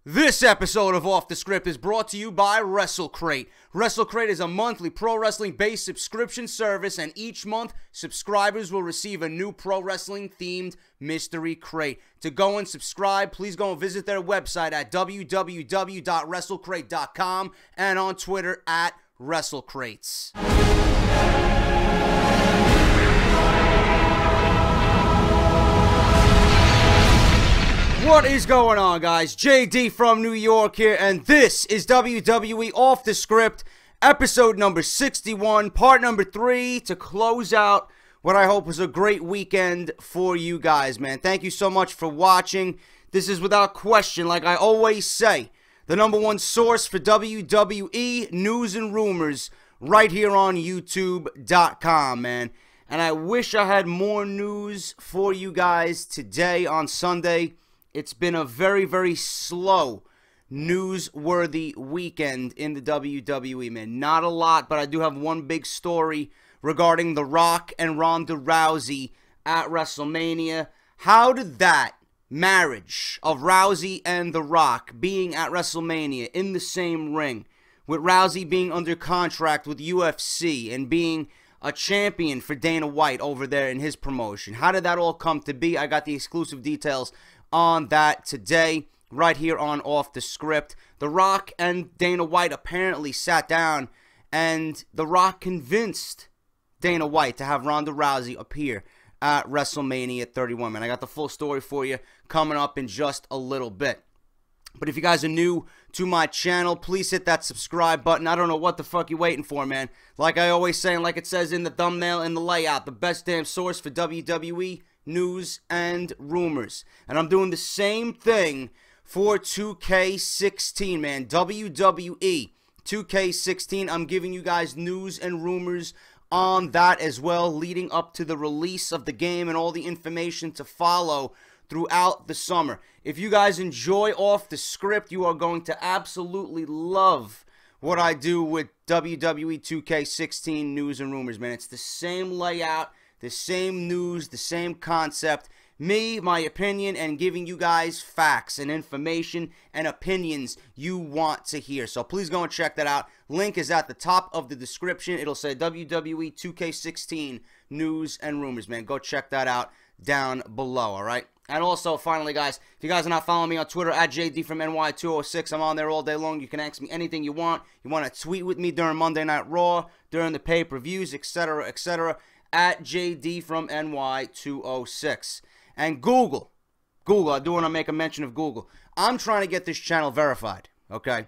This episode of Off The Script is brought to you by WrestleCrate. WrestleCrate is a monthly pro wrestling-based subscription service, and each month, subscribers will receive a new pro wrestling-themed mystery crate. To go and subscribe, please go and visit their website at www.wrestlecrate.com and on Twitter at WrestleCrates. What is going on, guys? JD from New York here, and this is WWE Off The Script, episode number 61, part number 3, to close out what I hope was a great weekend for you guys, man. Thank you so much for watching. This is without question, like I always say, the number one source for WWE news and rumors right here on YouTube.com, man. And I wish I had more news for you guys today on Sunday. It's been a very, very slow, newsworthy weekend in the WWE, man. Not a lot, but I do have one big story regarding The Rock and Ronda Rousey at WrestleMania. How did that marriage of Rousey and The Rock being at WrestleMania in the same ring, with Rousey being under contract with UFC and being a champion for Dana White over there in his promotion, how did that all come to be? I got the exclusive details on that today, right here on Off The Script. The Rock and Dana White apparently sat down, and The Rock convinced Dana White to have Ronda Rousey appear at WrestleMania 31. Man, I got the full story for you coming up in just a little bit. But if you guys are new to my channel, please hit that subscribe button. I don't know what the fuck you're waiting for, man. Like I always say, and like it says in the thumbnail and the layout, the best damn source for WWE news and rumors. And I'm doing the same thing for 2K16, man. WWE 2K16. I'm giving you guys news and rumors on that as well, leading up to the release of the game and all the information to follow throughout the summer. If you guys enjoy Off The Script, you are going to absolutely love what I do with WWE 2K16 news and rumors, man. It's the same layout, the same news, the same concept. Me, my opinion, and giving you guys facts and information and opinions you want to hear. So please go and check that out. Link is at the top of the description. It'll say WWE 2K16 news and rumors, man. Go check that out down below, all right? And also, finally, guys, if you guys are not following me on Twitter, at JD from NY206, I'm on there all day long. You can ask me anything you want. You want to tweet with me during Monday Night Raw, during the pay-per-views, etc., etc., at JD from NY206. And Google, I do want to make a mention of Google. I'm trying to get this channel verified, okay?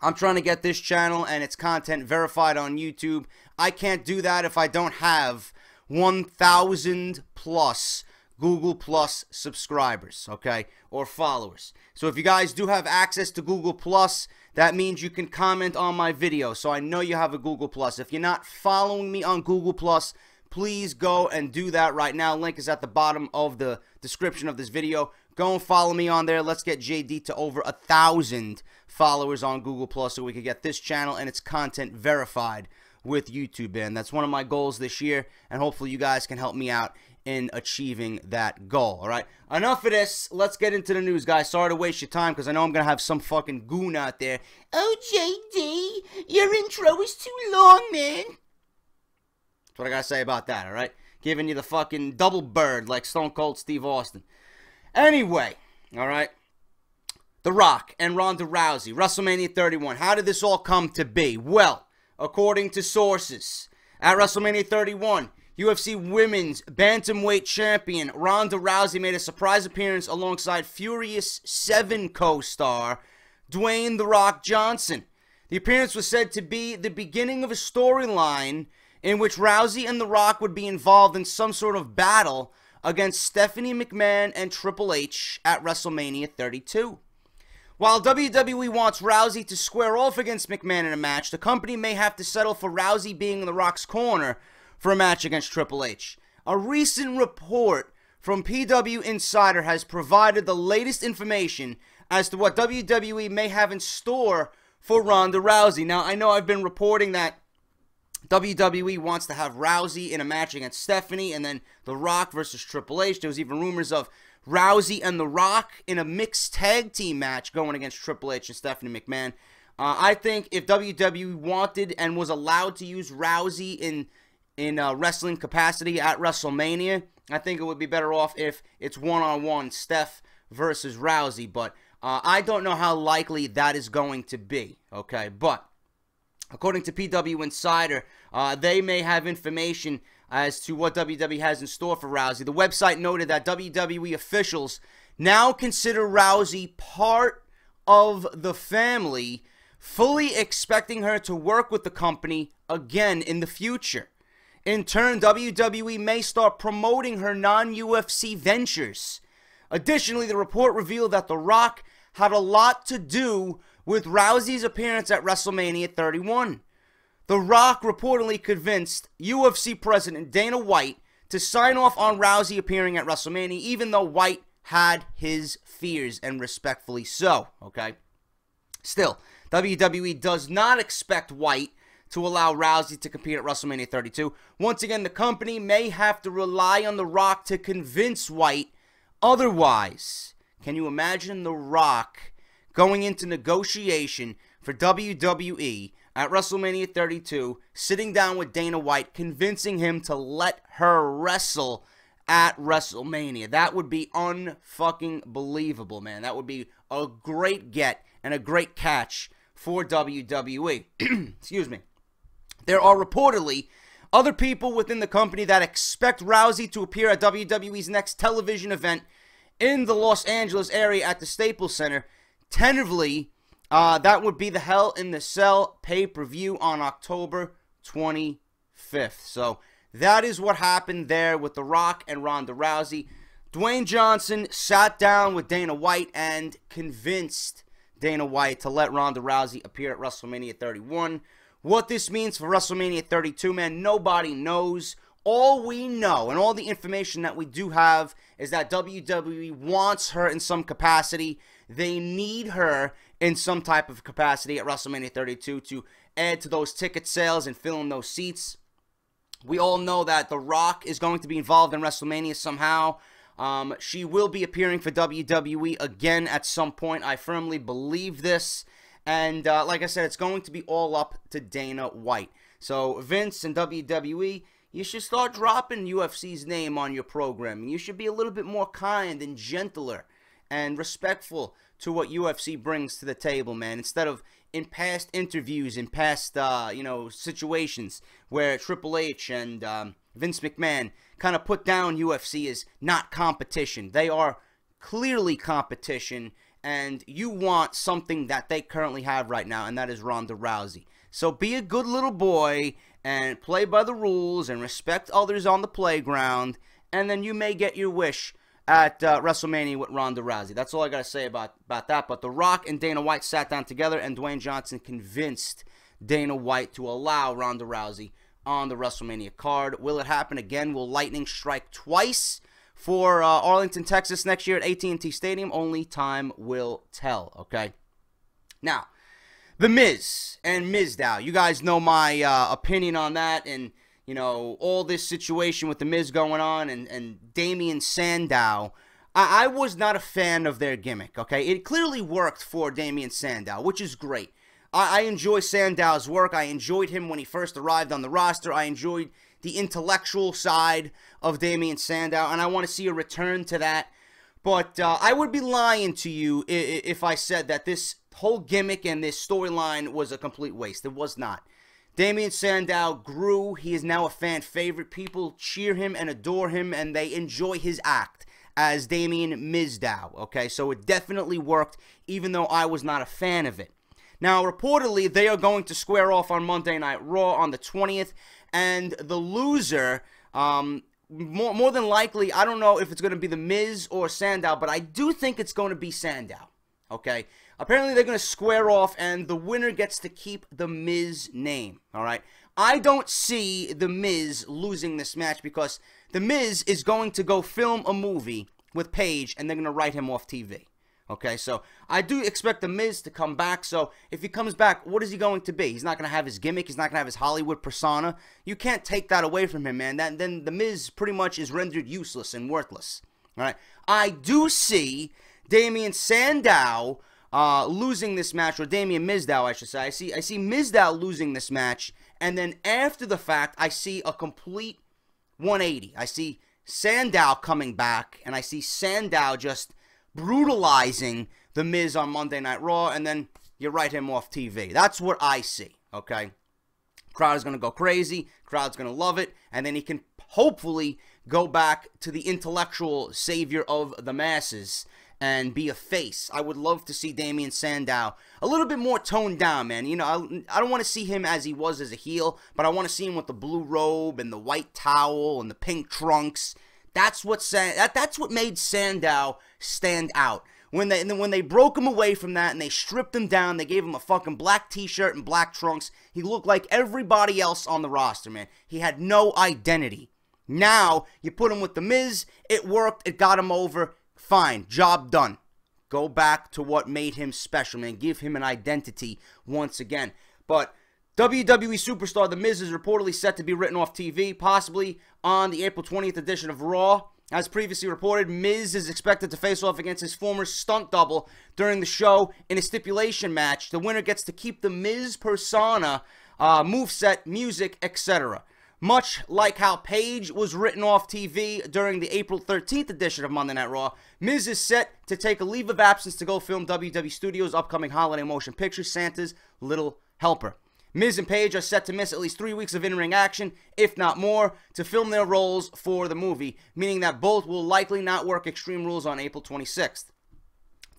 I'm trying to get this channel and its content verified on YouTube. I can't do that if I don't have 1,000 plus Google Plus subscribers, okay, or followers. So if you guys do have access to Google Plus, that means you can comment on my video, so I know you have a Google Plus. If you're not following me on Google Plus, please go and do that right now. Link is at the bottom of the description of this video. Go and follow me on there. Let's get JD to over 1,000 followers on Google Plus so we can get this channel and its content verified with YouTube, and that's one of my goals this year, and hopefully you guys can help me out in achieving that goal. All right, enough of this. Let's get into the news, guys. Sorry to waste your time because I know I'm gonna have some fucking goon out there. Oh, JD, your intro is too long, man. That's what I gotta say about that. All right, giving you the fucking double bird like Stone Cold Steve Austin. Anyway, all right, The Rock and Ronda Rousey, WrestleMania 31. How did this all come to be? Well, according to sources, at WrestleMania 31, UFC Women's Bantamweight Champion Ronda Rousey made a surprise appearance alongside Furious 7 co-star Dwayne "The Rock" Johnson. The appearance was said to be the beginning of a storyline in which Rousey and The Rock would be involved in some sort of battle against Stephanie McMahon and Triple H at WrestleMania 32. While WWE wants Rousey to square off against McMahon in a match, the company may have to settle for Rousey being in The Rock's corner for a match against Triple H. A recent report from PW Insider has provided the latest information as to what WWE may have in store for Ronda Rousey. Now, I know I've been reporting that WWE wants to have Rousey in a match against Stephanie, and then The Rock versus Triple H. There was even rumors of Rousey and The Rock in a mixed tag team match going against Triple H and Stephanie McMahon. I think if WWE wanted and was allowed to use Rousey in wrestling capacity at WrestleMania, I think it would be better off if it's one-on-one Steph versus Rousey. But I don't know how likely that is going to be, okay? But according to PW Insider, they may have information as to what WWE has in store for Rousey. The website noted that WWE officials now consider Rousey part of the family, fully expecting her to work with the company again in the future. In turn, WWE may start promoting her non-UFC ventures. Additionally, the report revealed that The Rock had a lot to do with Rousey's appearance at WrestleMania 31. The Rock reportedly convinced UFC President Dana White to sign off on Rousey appearing at WrestleMania, even though White had his fears, and respectfully so, okay? Still, WWE does not expect White to allow Rousey to compete at WrestleMania 32. Once again, the company may have to rely on The Rock to convince White otherwise. Can you imagine The Rock going into negotiation for WWE at WrestleMania 32, sitting down with Dana White, convincing him to let her wrestle at WrestleMania? That would be unfucking believable, man. That would be a great get and a great catch for WWE. Excuse me. There are reportedly other people within the company that expect Rousey to appear at WWE's next television event in the Los Angeles area at the Staples Center. Tentatively, that would be the Hell in the Cell pay-per-view on October 25th. So that is what happened there with The Rock and Ronda Rousey. Dwayne Johnson sat down with Dana White and convinced Dana White to let Ronda Rousey appear at WrestleMania 31. What this means for WrestleMania 32, man, nobody knows. All we know and all the information that we do have is that WWE wants her in some capacity. They need her in some type of capacity at WrestleMania 32 to add to those ticket sales and fill in those seats. We all know that The Rock is going to be involved in WrestleMania somehow. She will be appearing for WWE again at some point. I firmly believe this. And like I said, it's going to be all up to Dana White. So Vince and WWE, you should start dropping UFC's name on your programming. You should be a little bit more kind and gentler and respectful to what UFC brings to the table, man. Instead of in past interviews, in past, situations where Triple H and Vince McMahon kind of put down UFC as not competition. They are clearly competition, and you want something that they currently have right now, and that is Ronda Rousey. So be a good little boy and play by the rules and respect others on the playground, and then you may get your wish at WrestleMania with Ronda Rousey. That's all I got to say about that. But The Rock and Dana White sat down together, and Dwayne Johnson convinced Dana White to allow Ronda Rousey on the WrestleMania card. Will it happen again? Will lightning strike twice for Arlington, Texas next year at AT&T Stadium? Only time will tell, okay? Now, The Miz and Mizdow. You guys know my opinion on that, and all this situation with The Miz going on and Damien Sandow. I was not a fan of their gimmick, okay? It clearly worked for Damien Sandow, which is great. I enjoy Sandow's work. I enjoyed him when he first arrived on the roster. I enjoyed the intellectual side of Damien Sandow, and I want to see a return to that. But I would be lying to you if I said that this whole gimmick and this storyline was a complete waste. It was not. Damien Sandow grew. He is now a fan favorite. People cheer him and adore him, and they enjoy his act as Damien Mizdow. Okay, so it definitely worked, even though I was not a fan of it. Now, reportedly, they are going to square off on Monday Night Raw on the 20th, and the loser, more than likely, I don't know if it's going to be The Miz or Sandow, but I do think it's going to be Sandow. Okay, apparently they're going to square off, and the winner gets to keep the Miz name, all right? I don't see the Miz losing this match because the Miz is going to go film a movie with Paige, and they're going to write him off TV. Okay, so I do expect the Miz to come back. So if he comes back, what is he going to be? He's not going to have his gimmick. He's not going to have his Hollywood persona. You can't take that away from him, man. Then the Miz pretty much is rendered useless and worthless. All right. I do see Damien Sandow losing this match, or Damien Mizdow, I should say. I see Mizdow losing this match, and then after the fact, I see a complete 180. I see Sandow coming back, and I see Sandow just brutalizing The Miz on Monday Night Raw, and then you write him off TV. That's what I see, okay? Crowd is going to go crazy. Crowd's going to love it, and then he can hopefully go back to the intellectual savior of the masses and be a face. I would love to see Damien Sandow a little bit more toned down, man. You know, I don't want to see him as he was as a heel, but I want to see him with the blue robe and the white towel and the pink trunks. That's what made Sandow stand out. When they broke him away from that and they stripped him down, they gave him a fucking black t-shirt and black trunks, he looked like everybody else on the roster, man. He had no identity. Now, you put him with The Miz, it worked, it got him over, fine, job done. Go back to what made him special, man. Give him an identity once again. But WWE Superstar The Miz is reportedly set to be written off TV, possibly on the April 20th edition of Raw. As previously reported, Miz is expected to face off against his former stunt double during the show in a stipulation match. The winner gets to keep the Miz persona, moveset, music, etc. Much like how Paige was written off TV during the April 13th edition of Monday Night Raw, Miz is set to take a leave of absence to go film WWE Studios' upcoming holiday motion picture, Santa's Little Helper. Miz and Paige are set to miss at least 3 weeks of in-ring action, if not more, to film their roles for the movie, meaning that both will likely not work Extreme Rules on April 26th.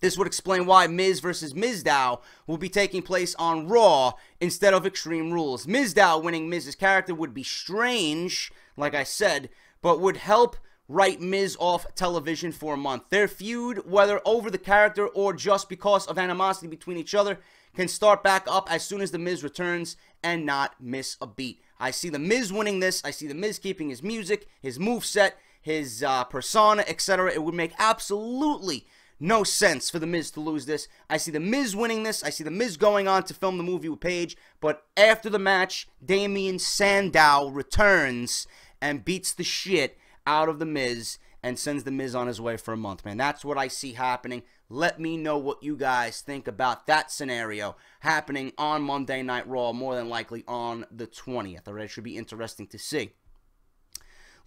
This would explain why Miz vs. Mizdow will be taking place on Raw instead of Extreme Rules. Mizdow winning Miz's character would be strange, like I said, but would help write Miz off television for a month. Their feud, whether over the character or just because of animosity between each other, can start back up as soon as The Miz returns and not miss a beat. I see The Miz winning this. I see The Miz keeping his music, his moveset, his persona, etc. It would make absolutely no sense for The Miz to lose this. I see The Miz winning this. I see The Miz going on to film the movie with Paige. But after the match, Damien Sandow returns and beats the shit out of The Miz and sends The Miz on his way for a month, man. That's what I see happening. Let me know what you guys think about that scenario happening on Monday Night Raw, more than likely on the 20th. Alright, it should be interesting to see.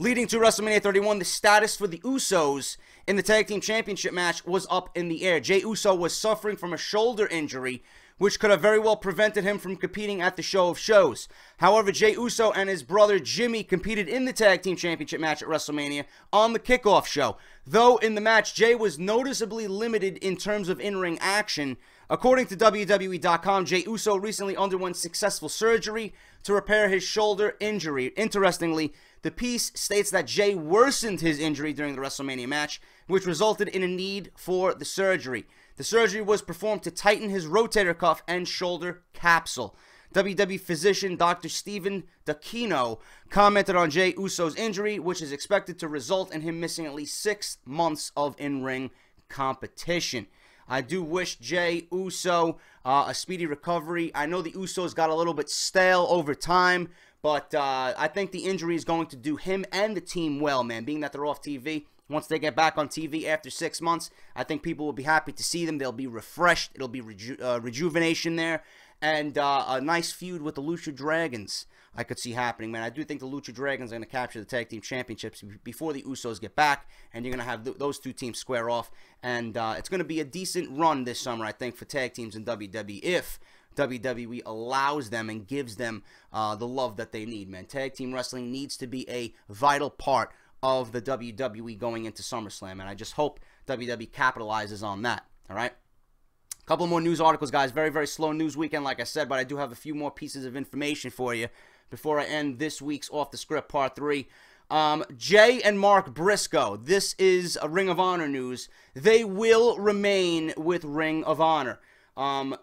Leading to WrestleMania 31, the status for the Usos in the Tag Team Championship match was up in the air. Jey Uso was suffering from a shoulder injury, which could have very well prevented him from competing at the Show of Shows. However, Jey Uso and his brother Jimmy competed in the Tag Team Championship match at WrestleMania on the kickoff show. Though in the match, Jey was noticeably limited in terms of in-ring action. According to WWE.com, Jey Uso recently underwent successful surgery to repair his shoulder injury. Interestingly, the piece states that Jey worsened his injury during the WrestleMania match, which resulted in a need for the surgery. The surgery was performed to tighten his rotator cuff and shoulder capsule. WWE physician Dr. Stephen D'Aquino commented on Jey Uso's injury, which is expected to result in him missing at least 6 months of in-ring competition. I do wish Jey Uso a speedy recovery. I know the Usos got a little bit stale over time, but I think the injury is going to do him and the team well, man, being that they're off TV. Once they get back on TV after 6 months, I think people will be happy to see them. They'll be refreshed. It'll be rejuvenation there. And a nice feud with the Lucha Dragons I could see happening, man. I do think the Lucha Dragons are going to capture the Tag Team Championships before the Usos get back. And you're going to have those two teams square off. And it's going to be a decent run this summer, I think, for tag teams in WWE if WWE allows them and gives them the love that they need, man. Tag team wrestling needs to be a vital part of the WWE going into SummerSlam, and I just hope WWE capitalizes on that, all right? A couple more news articles, guys. Very, very slow news weekend, like I said, but I do have a few more pieces of information for you before I end this week's Off the Script Part 3. Jay and Mark Briscoe, this is a Ring of Honor news. They will remain with Ring of Honor.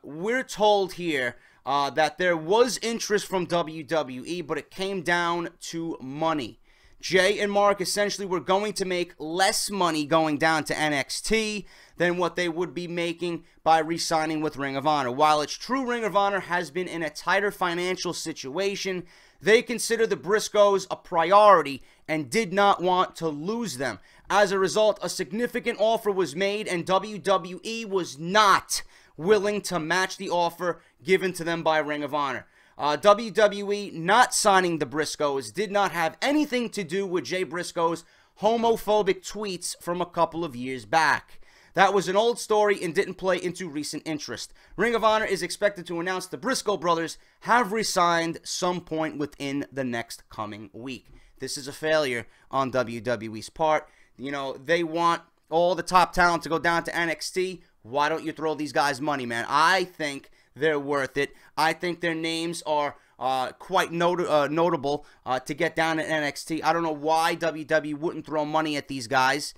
We're told here that there was interest from WWE, but it came down to money. Jay and Mark essentially were going to make less money going down to NXT than what they would be making by re-signing with Ring of Honor. While it's true Ring of Honor has been in a tighter financial situation, they consider the Briscoes a priority and did not want to lose them. As a result, a significant offer was made, and WWE was not willing to match the offer given to them by Ring of Honor. WWE not signing the Briscoes did not have anything to do with Jay Briscoe's homophobic tweets from a couple of years back. That was an old story and didn't play into recent interest. Ring of Honor is expected to announce the Briscoe brothers have resigned some point within the next coming week. This is a failure on WWE's part. You know, they want all the top talent to go down to NXT. Why don't you throw these guys money, man? I think they're worth it. I think their names are quite notable to get down to NXT. I don't know why WWE wouldn't throw money at these guys.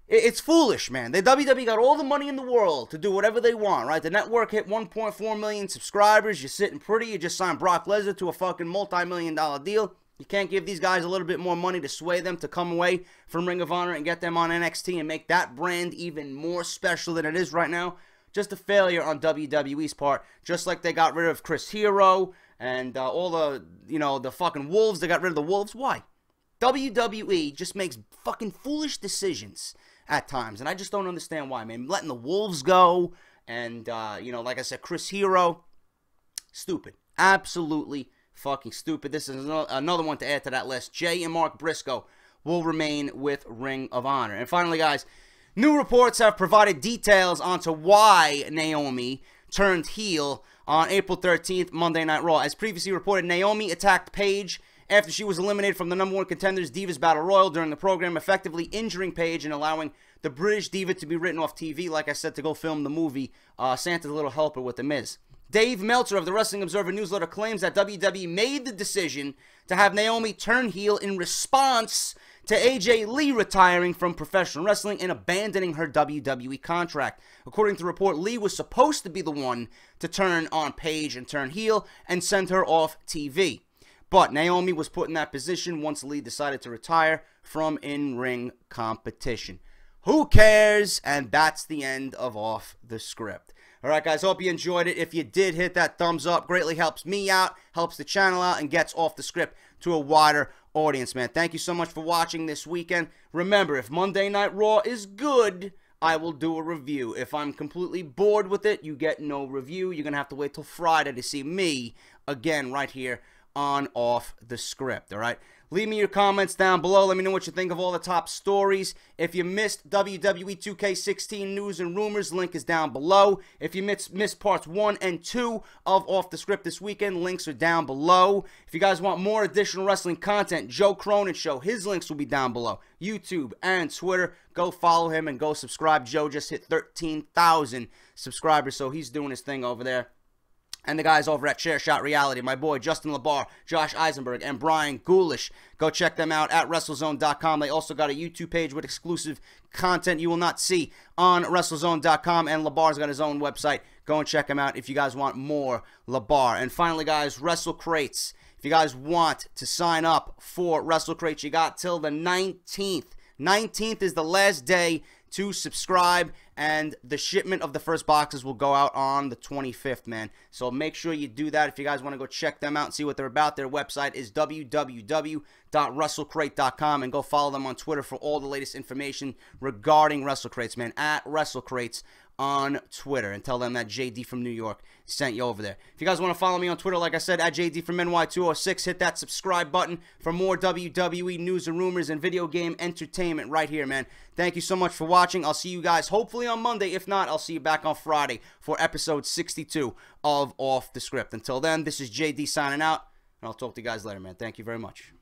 It's foolish, man. The WWE got all the money in the world to do whatever they want, right? The network hit 1.4 million subscribers. You're sitting pretty. You just signed Brock Lesnar to a fucking multi-million-dollar deal. You can't give these guys a little bit more money to sway them to come away from Ring of Honor and get them on NXT and make that brand even more special than it is right now. Just a failure on WWE's part. Just like they got rid of Chris Hero and all the, the fucking Wolves. They got rid of the Wolves. Why? WWE just makes fucking foolish decisions at times, and I just don't understand why, man. Letting the Wolves go, and, like I said, Chris Hero, stupid. Absolutely fucking stupid. This is another one to add to that list. Jay and Mark Briscoe will remain with Ring of Honor. And finally, guys, new reports have provided details onto why Naomi turned heel on April 13th, Monday Night Raw. As previously reported, Naomi attacked Paige after she was eliminated from the #1 Contenders Divas Battle Royal during the program, effectively injuring Paige and allowing the British Diva to be written off TV, like I said, to go film the movie Santa's Little Helper with The Miz. Dave Meltzer of the Wrestling Observer newsletter claims that WWE made the decision to have Naomi turn heel in response to AJ Lee retiring from professional wrestling and abandoning her WWE contract. According to the report, Lee was supposed to be the one to turn on Paige and turn heel and send her off TV. But Naomi was put in that position once Lee decided to retire from in-ring competition. Who cares? And that's the end of Off the Script. Alright, guys, hope you enjoyed it. If you did, hit that thumbs up. Greatly helps me out, helps the channel out, and gets Off the Script to a wider audience, man. Thank you so much for watching this weekend. Remember, if Monday Night Raw is good, I will do a review. If I'm completely bored with it, you get no review. You're going to have to wait till Friday to see me again right here on Off the Script, all right? Leave me your comments down below. Let me know what you think of all the top stories. If you missed WWE 2K16 news and rumors, link is down below. If you missed parts 1 and 2 of Off the Script this weekend, links are down below. If you guys want more additional wrestling content, Joe Cronin Show, his links will be down below. YouTube and Twitter. Go follow him and go subscribe. Joe just hit 13,000 subscribers, so he's doing his thing over there. And the guys over at Chairshot Reality, my boy Justin LaBar, Josh Eisenberg, and Brian Ghoulish. Go check them out at WrestleZone.com. They also got a YouTube page with exclusive content you will not see on WrestleZone.com. And LaBar's got his own website. Go and check him out if you guys want more LaBar. And finally, guys, Wrestle Crates. If you guys want to sign up for Wrestle Crates, you got till the 19th. 19th is the last day to subscribe, and the shipment of the first boxes will go out on the 25th, man. So make sure you do that if you guys want to go check them out and see what they're about. Their website is www.WrestleCrate.com, and go follow them on Twitter for all the latest information regarding Wrestle Crates, man, at Wrestle Crates on Twitter, and tell them that JD from New York sent you over there. If you guys want to follow me on Twitter, like I said, at JD from NY206, hit that subscribe button for more WWE news and rumors and video game entertainment right here, man. Thank you so much for watching. I'll see you guys hopefully on Monday. If not, I'll see you back on Friday for episode 62 of Off the Script. Until then, this is JD signing out, and I'll talk to you guys later, man. Thank you very much.